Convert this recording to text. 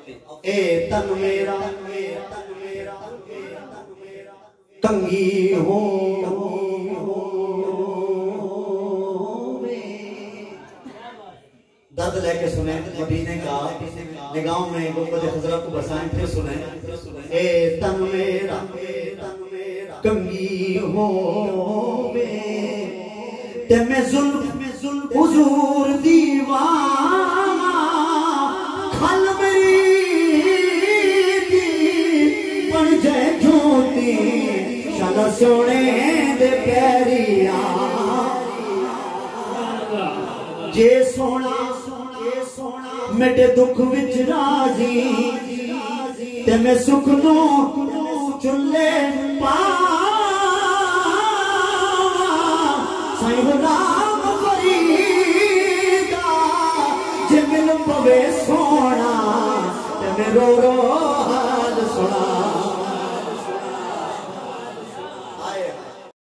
ए तन मेरा तंगी हो दर्द लेके सुने मदीने का निगाहों में गुंबद खजरा को बसाएं फिर सुने ए तन मेरा कंगी हो ते मैं जुल्फ हुजूर दीवाना खल मेरी बन जाए झूठी शाला सोने दे पैरिया जे सोना मेरे दुख विच राजी ते मैं सुख नो चुले पा साईं राम फरीदा जे मिल पवे सोना ते मैं रो रो हाल सुना